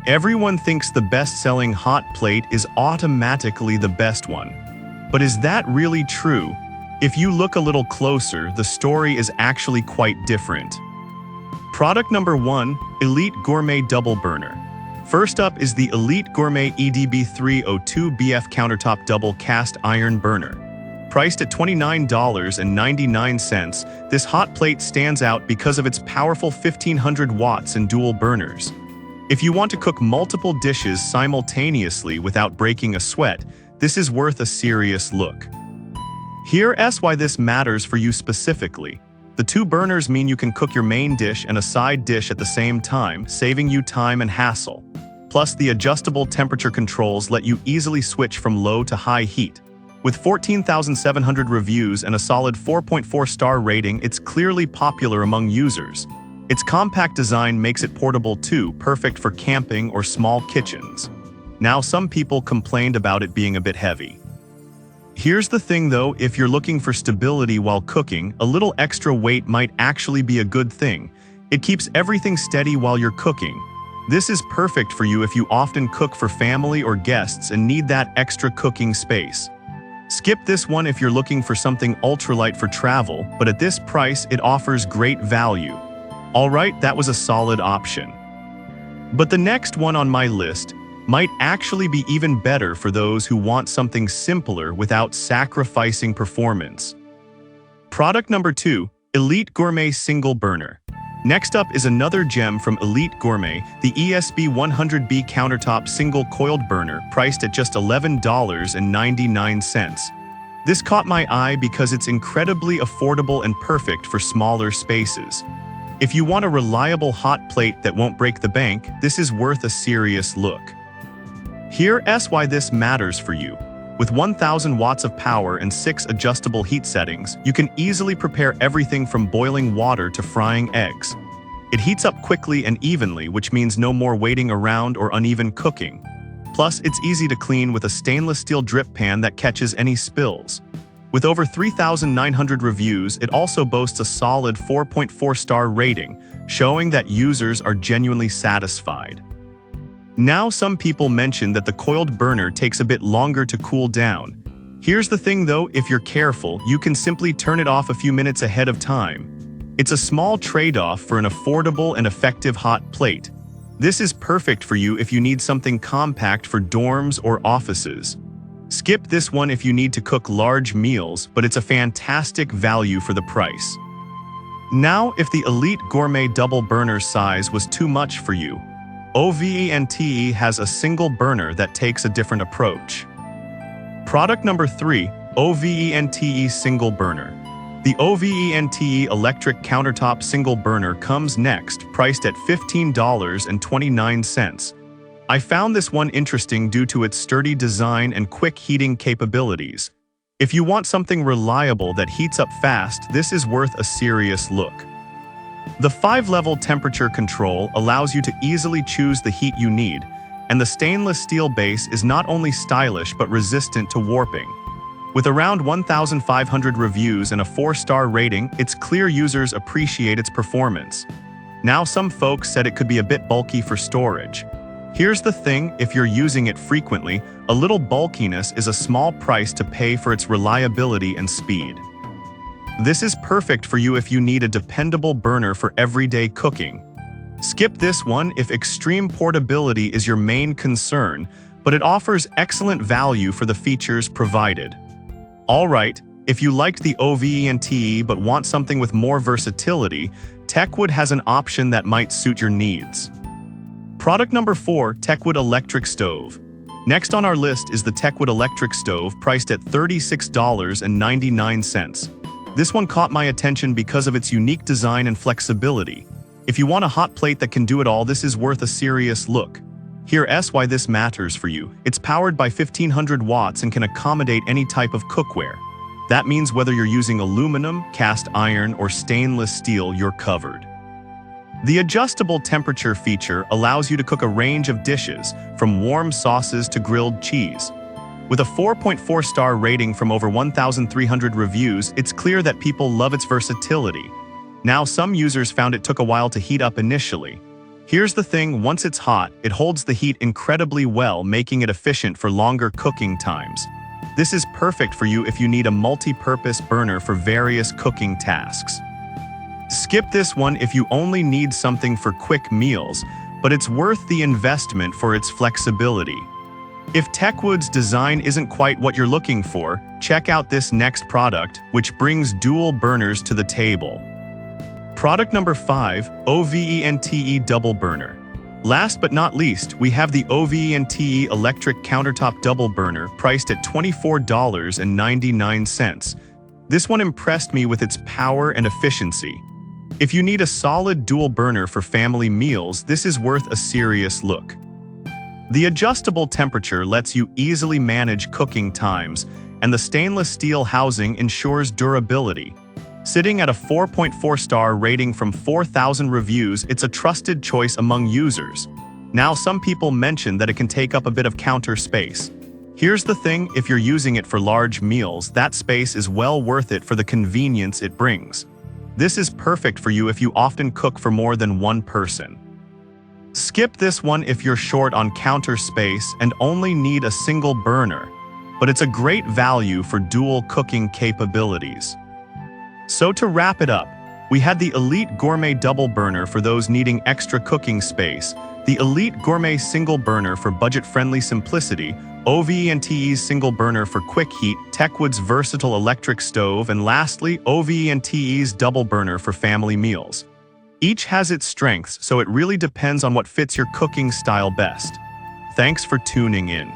Everyone thinks the best-selling hot plate is automatically the best one. But is that really true? If you look a little closer, the story is actually quite different. Product number 1, Elite Gourmet Double Burner. First up is the Elite Gourmet EDB302BF Countertop Double Cast Iron Burner. Priced at $29.99, this hot plate stands out because of its powerful 1500 watts and dual burners. If you want to cook multiple dishes simultaneously without breaking a sweat, this is worth a serious look. Here's why this matters for you specifically. The two burners mean you can cook your main dish and a side dish at the same time, saving you time and hassle. Plus, the adjustable temperature controls let you easily switch from low to high heat. With 14,700 reviews and a solid 4.4-star rating, it's clearly popular among users. Its compact design makes it portable too, perfect for camping or small kitchens. Now, some people complained about it being a bit heavy. Here's the thing though, if you're looking for stability while cooking, a little extra weight might actually be a good thing. It keeps everything steady while you're cooking. This is perfect for you if you often cook for family or guests and need that extra cooking space. Skip this one if you're looking for something ultralight for travel, but at this price, it offers great value. Alright, that was a solid option. But the next one on my list might actually be even better for those who want something simpler without sacrificing performance. Product number 2, Elite Gourmet Single Burner. Next up is another gem from Elite Gourmet, the ESB100B Countertop Single Coiled Burner, priced at just $11.99. This caught my eye because it's incredibly affordable and perfect for smaller spaces. If you want a reliable hot plate that won't break the bank, this is worth a serious look. Here's why this matters for you. With 1,000 watts of power and 6 adjustable heat settings, you can easily prepare everything from boiling water to frying eggs. It heats up quickly and evenly, which means no more waiting around or uneven cooking. Plus, it's easy to clean with a stainless steel drip pan that catches any spills. With over 3,900 reviews, it also boasts a solid 4.4-star rating, showing that users are genuinely satisfied. Now, some people mention that the coiled burner takes a bit longer to cool down. Here's the thing though, if you're careful, you can simply turn it off a few minutes ahead of time. It's a small trade-off for an affordable and effective hot plate. This is perfect for you if you need something compact for dorms or offices. Skip this one if you need to cook large meals, but it's a fantastic value for the price. Now, if the Elite Gourmet Double Burner size was too much for you, Ovente has a single burner that takes a different approach. Product number 3, Ovente Single Burner. The Ovente Electric Countertop Single Burner comes next, priced at $15.29. I found this one interesting due to its sturdy design and quick heating capabilities. If you want something reliable that heats up fast, this is worth a serious look. The 5-level temperature control allows you to easily choose the heat you need, and the stainless steel base is not only stylish but resistant to warping. With around 1,500 reviews and a 4-star rating, it's clear users appreciate its performance. Now, some folks said it could be a bit bulky for storage. Here's the thing, if you're using it frequently, a little bulkiness is a small price to pay for its reliability and speed. This is perfect for you if you need a dependable burner for everyday cooking. Skip this one if extreme portability is your main concern, but it offers excellent value for the features provided. Alright, if you liked the Ovente but want something with more versatility, Techwood has an option that might suit your needs. Product number 4, Techwood Electric Stove. Next on our list is the Techwood Electric Stove, priced at $36.99. This one caught my attention because of its unique design and flexibility. If you want a hot plate that can do it all, this is worth a serious look. Here's why this matters for you. It's powered by 1,500 watts and can accommodate any type of cookware. That means whether you're using aluminum, cast iron, or stainless steel, you're covered. The adjustable temperature feature allows you to cook a range of dishes, from warm sauces to grilled cheese. With a 4.4-star rating from over 1,300 reviews, it's clear that people love its versatility. Now, some users found it took a while to heat up initially. Here's the thing, once it's hot, it holds the heat incredibly well, making it efficient for longer cooking times. This is perfect for you if you need a multi-purpose burner for various cooking tasks. Skip this one if you only need something for quick meals, but it's worth the investment for its flexibility. If Techwood's design isn't quite what you're looking for, check out this next product, which brings dual burners to the table. Product number 5, Ovente Double Burner. Last but not least, we have the Ovente Electric Countertop Double Burner, priced at $24.99. This one impressed me with its power and efficiency. If you need a solid dual burner for family meals, this is worth a serious look. The adjustable temperature lets you easily manage cooking times, and the stainless steel housing ensures durability. Sitting at a 4.4-star rating from 4,000 reviews, it's a trusted choice among users. Now, some people mention that it can take up a bit of counter space. Here's the thing, if you're using it for large meals, that space is well worth it for the convenience it brings. This is perfect for you if you often cook for more than one person. Skip this one if you're short on counter space and only need a single burner, but it's a great value for dual cooking capabilities. So to wrap it up, we had the Elite Gourmet Double Burner for those needing extra cooking space, the Elite Gourmet Single Burner for budget-friendly simplicity, Ovente's Single Burner for quick heat, Techwood's versatile electric stove, and lastly, Ovente's Double Burner for family meals. Each has its strengths, so it really depends on what fits your cooking style best. Thanks for tuning in.